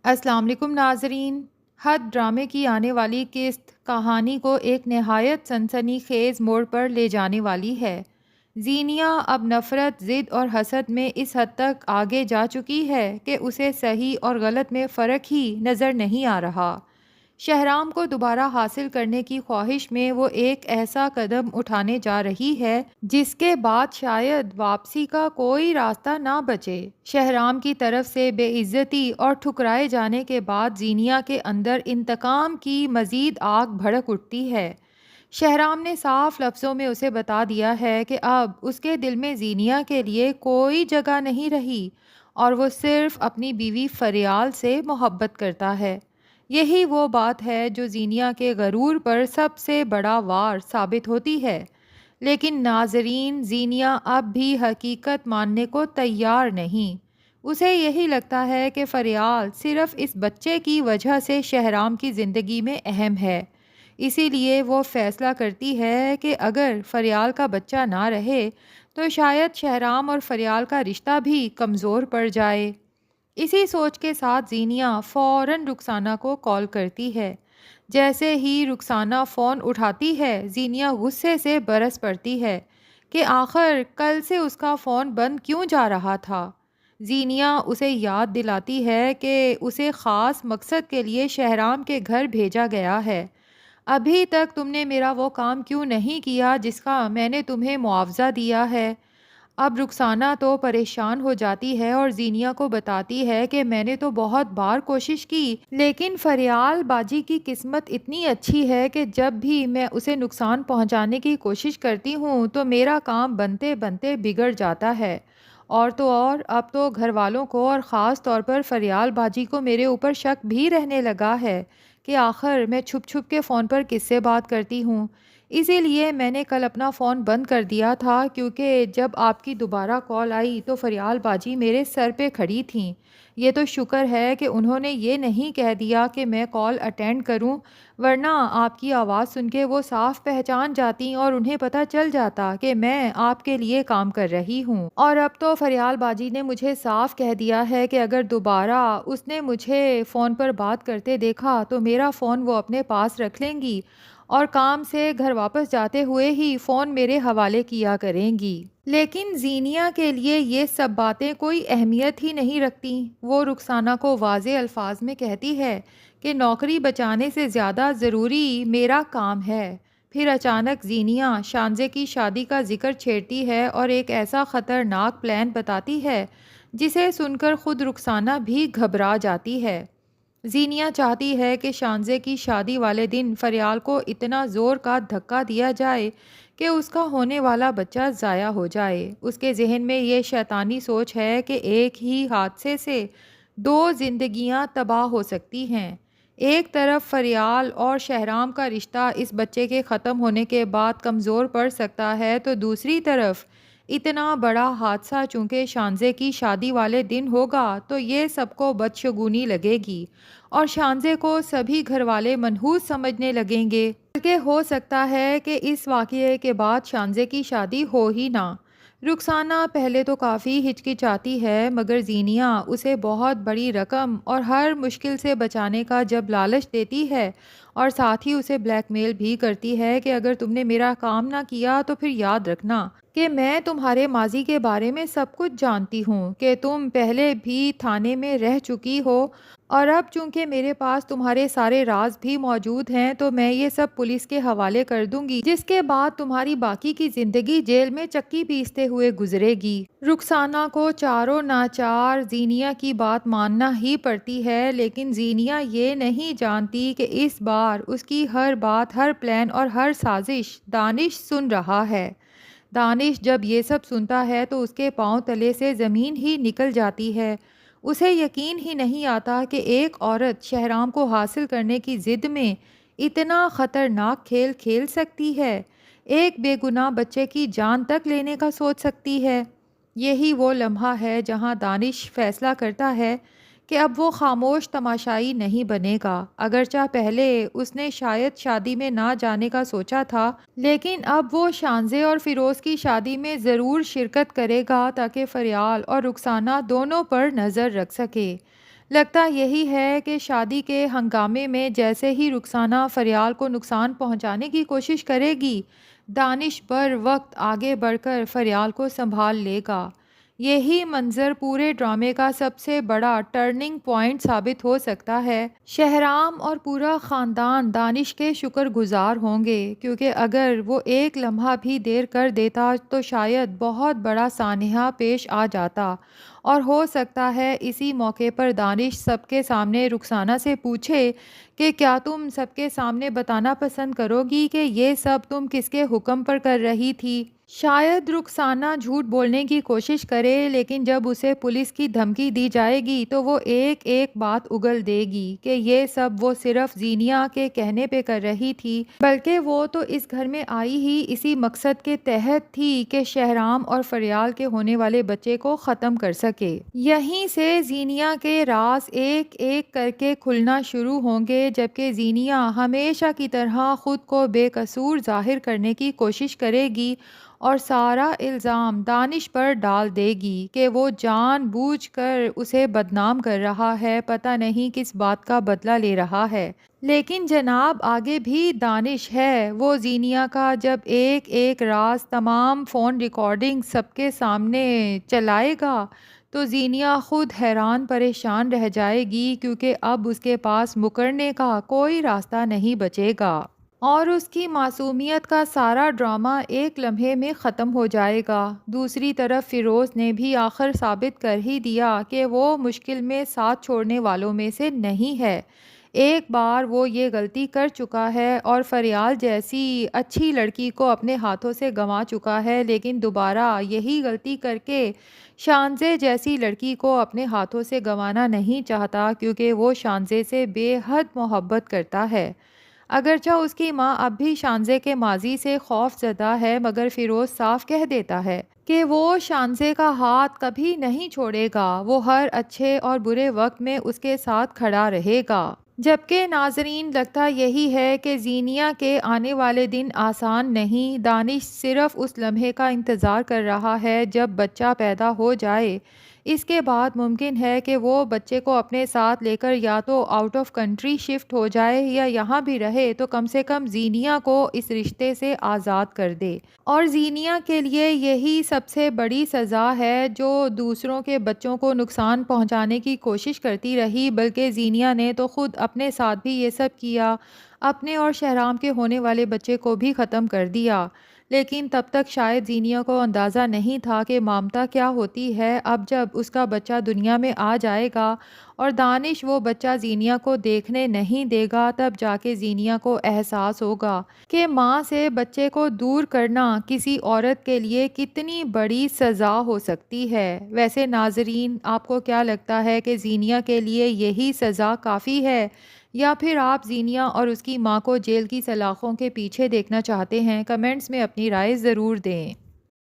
السلام علیکم ناظرین۔ حد ڈرامے کی آنے والی قسط کہانی کو ایک نہایت سنسنی خیز موڑ پر لے جانے والی ہے۔ زینیا اب نفرت، ضد اور حسد میں اس حد تک آگے جا چکی ہے کہ اسے صحیح اور غلط میں فرق ہی نظر نہیں آ رہا۔ شہرام کو دوبارہ حاصل کرنے کی خواہش میں وہ ایک ایسا قدم اٹھانے جا رہی ہے جس کے بعد شاید واپسی کا کوئی راستہ نہ بچے۔ شہرام کی طرف سے بے عزتی اور ٹھکرائے جانے کے بعد زینیا کے اندر انتقام کی مزید آگ بھڑک اٹھتی ہے۔ شہرام نے صاف لفظوں میں اسے بتا دیا ہے کہ اب اس کے دل میں زینیا کے لیے کوئی جگہ نہیں رہی اور وہ صرف اپنی بیوی فریال سے محبت کرتا ہے۔ یہی وہ بات ہے جو زینیا کے غرور پر سب سے بڑا وار ثابت ہوتی ہے۔ لیکن ناظرین، زینیا اب بھی حقیقت ماننے کو تیار نہیں۔ اسے یہی لگتا ہے کہ فریال صرف اس بچے کی وجہ سے شہرام کی زندگی میں اہم ہے۔ اسی لیے وہ فیصلہ کرتی ہے کہ اگر فریال کا بچہ نہ رہے تو شاید شہرام اور فریال کا رشتہ بھی کمزور پڑ جائے۔ اسی سوچ کے ساتھ زینیا فوراً رخسانہ کو کال کرتی ہے۔ جیسے ہی رخسانہ فون اٹھاتی ہے، زینیا غصے سے برس پڑتی ہے کہ آخر کل سے اس کا فون بند کیوں جا رہا تھا۔ زینیا اسے یاد دلاتی ہے کہ اسے خاص مقصد کے لیے شہرام کے گھر بھیجا گیا ہے۔ ابھی تک تم نے میرا وہ کام کیوں نہیں کیا جس کا میں نے تمہیں معاوضہ دیا ہے؟ اب رخسانہ تو پریشان ہو جاتی ہے اور زینیا کو بتاتی ہے کہ میں نے تو بہت بار کوشش کی، لیکن فریال باجی کی قسمت اتنی اچھی ہے کہ جب بھی میں اسے نقصان پہنچانے کی کوشش کرتی ہوں تو میرا کام بنتے بنتے بگڑ جاتا ہے۔ اور تو اور اب تو گھر والوں کو اور خاص طور پر فریال باجی کو میرے اوپر شک بھی رہنے لگا ہے کہ آخر میں چھپ چھپ کے فون پر کس سے بات کرتی ہوں۔ اسی لیے میں نے کل اپنا فون بند کر دیا تھا، کیونکہ جب آپ کی دوبارہ کال آئی تو فریال باجی میرے سر پہ کھڑی تھیں۔ یہ تو شکر ہے کہ انہوں نے یہ نہیں کہہ دیا کہ میں کال اٹینڈ کروں، ورنہ آپ کی آواز سن کے وہ صاف پہچان جاتی اور انہیں پتہ چل جاتا کہ میں آپ کے لیے کام کر رہی ہوں۔ اور اب تو فریال باجی نے مجھے صاف کہہ دیا ہے کہ اگر دوبارہ اس نے مجھے فون پر بات کرتے دیکھا تو میرا فون وہ اپنے پاس رکھ لیں گی اور کام سے گھر واپس جاتے ہوئے ہی فون میرے حوالے کیا کریں گی۔ لیکن زینیا کے لیے یہ سب باتیں کوئی اہمیت ہی نہیں رکھتی۔ وہ رخسانہ کو واضح الفاظ میں کہتی ہے کہ نوکری بچانے سے زیادہ ضروری میرا کام ہے۔ پھر اچانک زینیا شانزے کی شادی کا ذکر چھیڑتی ہے اور ایک ایسا خطرناک پلان بتاتی ہے جسے سن کر خود رخسانہ بھی گھبرا جاتی ہے۔ زینیا چاہتی ہے کہ شانزے کی شادی والے دن فریال کو اتنا زور کا دھکا دیا جائے کہ اس کا ہونے والا بچہ ضائع ہو جائے۔ اس کے ذہن میں یہ شیطانی سوچ ہے کہ ایک ہی حادثے سے دو زندگیاں تباہ ہو سکتی ہیں۔ ایک طرف فریال اور شہرام کا رشتہ اس بچے کے ختم ہونے کے بعد کمزور پڑ سکتا ہے، تو دوسری طرف اتنا بڑا حادثہ چونکہ شانزے کی شادی والے دن ہوگا تو یہ سب کو بدشگونی لگے گی اور شانزے کو سبھی گھر والے منحوس سمجھنے لگیں گے، بلکہ ہو سکتا ہے کہ اس واقعے کے بعد شانزے کی شادی ہو ہی نہ۔ رخسانہ پہلے تو کافی ہچکچاتی ہے، مگر زینیا اسے بہت بڑی رقم اور ہر مشکل سے بچانے کا جب لالچ دیتی ہے اور ساتھ ہی اسے بلیک میل بھی کرتی ہے کہ اگر تم نے میرا کام نہ کیا تو پھر یاد رکھنا کہ میں تمہارے ماضی کے بارے میں سب کچھ جانتی ہوں، کہ تم پہلے بھی تھانے میں رہ چکی ہو اور اب چونکہ میرے پاس تمہارے سارے راز بھی موجود ہیں تو میں یہ سب پولیس کے حوالے کر دوں گی، جس کے بعد تمہاری باقی کی زندگی جیل میں چکی پیستے ہوئے گزرے گی۔ رخسانہ کو چاروں ناچار زینیا کی بات ماننا ہی پڑتی ہے، لیکن زینیا یہ نہیں جانتی کہ اس بار اس کی ہر بات، ہر پلان اور ہر سازش دانش سن رہا ہے۔ دانش جب یہ سب سنتا ہے تو اس کے پاؤں تلے سے زمین ہی نکل جاتی ہے۔ اسے یقین ہی نہیں آتا کہ ایک عورت شہرام کو حاصل کرنے کی ضد میں اتنا خطرناک کھیل کھیل سکتی ہے، ایک بے گناہ بچے کی جان تک لینے کا سوچ سکتی ہے۔ یہی وہ لمحہ ہے جہاں دانش فیصلہ کرتا ہے کہ اب وہ خاموش تماشائی نہیں بنے گا۔ اگرچہ پہلے اس نے شاید شادی میں نہ جانے کا سوچا تھا، لیکن اب وہ شانزے اور فیروز کی شادی میں ضرور شرکت کرے گا تاکہ فریال اور رخسانہ دونوں پر نظر رکھ سکے۔ لگتا یہی ہے کہ شادی کے ہنگامے میں جیسے ہی رخسانہ فریال کو نقصان پہنچانے کی کوشش کرے گی، دانش بر وقت آگے بڑھ کر فریال کو سنبھال لے گا۔ یہی منظر پورے ڈرامے کا سب سے بڑا ٹرننگ پوائنٹ ثابت ہو سکتا ہے۔ شہرام اور پورا خاندان دانش کے شکر گزار ہوں گے، کیونکہ اگر وہ ایک لمحہ بھی دیر کر دیتا تو شاید بہت بڑا سانحہ پیش آ جاتا، اور ہو سکتا ہے اسی موقع پر دانش سب کے سامنے رخسانہ سے پوچھے کہ کیا تم سب کے سامنے بتانا پسند کرو گی کہ یہ سب تم کس کے حکم پر کر رہی تھی؟ شاید رخسانہ جھوٹ بولنے کی کوشش کرے، لیکن جب اسے پولیس کی دھمکی دی جائے گی تو وہ ایک ایک بات اگل دے گی کہ یہ سب وہ صرف زینیا کے کہنے پہ کر رہی تھی، بلکہ وہ تو اس گھر میں آئی ہی اسی مقصد کے تحت تھی کہ شہرام اور فریال کے ہونے والے بچے کو ختم کر سکے۔ یہیں سے زینیا کے راز ایک ایک کر کے کھلنا شروع ہوں گے، جبکہ زینیا ہمیشہ کی طرح خود کو بے قصور ظاہر کرنے کی کوشش کرے گی اور سارا الزام دانش پر ڈال دے گی کہ وہ جان بوجھ کر اسے بدنام کر رہا ہے، پتہ نہیں کس بات کا بدلہ لے رہا ہے۔ لیکن جناب آگے بھی دانش ہے۔ وہ زینیا کا جب ایک ایک راز، تمام فون ریکارڈنگ سب کے سامنے چلائے گا تو زینیا خود حیران پریشان رہ جائے گی، کیونکہ اب اس کے پاس مکرنے کا کوئی راستہ نہیں بچے گا، اور اس کی معصومیت کا سارا ڈرامہ ایک لمحے میں ختم ہو جائے گا۔ دوسری طرف فیروز نے بھی آخر ثابت کر ہی دیا کہ وہ مشکل میں ساتھ چھوڑنے والوں میں سے نہیں ہے۔ ایک بار وہ یہ غلطی کر چکا ہے اور فریال جیسی اچھی لڑکی کو اپنے ہاتھوں سے گنوا چکا ہے، لیکن دوبارہ یہی غلطی کر کے شانزے جیسی لڑکی کو اپنے ہاتھوں سے گنوانا نہیں چاہتا، کیونکہ وہ شانزے سے بے حد محبت کرتا ہے۔ اگرچہ اس کی ماں اب بھی شانزے کے ماضی سے خوف زدہ ہے، مگر فیروز صاف کہہ دیتا ہے کہ وہ شانزے کا ہاتھ کبھی نہیں چھوڑے گا، وہ ہر اچھے اور برے وقت میں اس کے ساتھ کھڑا رہے گا۔ جبکہ ناظرین لگتا یہی ہے کہ زینیا کے آنے والے دن آسان نہیں۔ دانش صرف اس لمحے کا انتظار کر رہا ہے جب بچہ پیدا ہو جائے۔ اس کے بعد ممکن ہے کہ وہ بچے کو اپنے ساتھ لے کر یا تو آؤٹ آف کنٹری شفٹ ہو جائے، یا یہاں بھی رہے تو کم سے کم زینیا کو اس رشتے سے آزاد کر دے۔ اور زینیا کے لیے یہی سب سے بڑی سزا ہے، جو دوسروں کے بچوں کو نقصان پہنچانے کی کوشش کرتی رہی، بلکہ زینیا نے تو خود اپنے ساتھ بھی یہ سب کیا، اپنے اور شہرام کے ہونے والے بچے کو بھی ختم کر دیا۔ لیکن تب تک شاید زینیا کو اندازہ نہیں تھا کہ ممتا کیا ہوتی ہے۔ اب جب اس کا بچہ دنیا میں آ جائے گا اور دانش وہ بچہ زینیا کو دیکھنے نہیں دے گا، تب جا کے زینیا کو احساس ہوگا کہ ماں سے بچے کو دور کرنا کسی عورت کے لیے کتنی بڑی سزا ہو سکتی ہے۔ ویسے ناظرین، آپ کو کیا لگتا ہے کہ زینیا کے لیے یہی سزا کافی ہے، یا پھر آپ زینیا اور اس کی ماں کو جیل کی سلاخوں کے پیچھے دیکھنا چاہتے ہیں؟ کمنٹس میں اپنی رائے ضرور دیں۔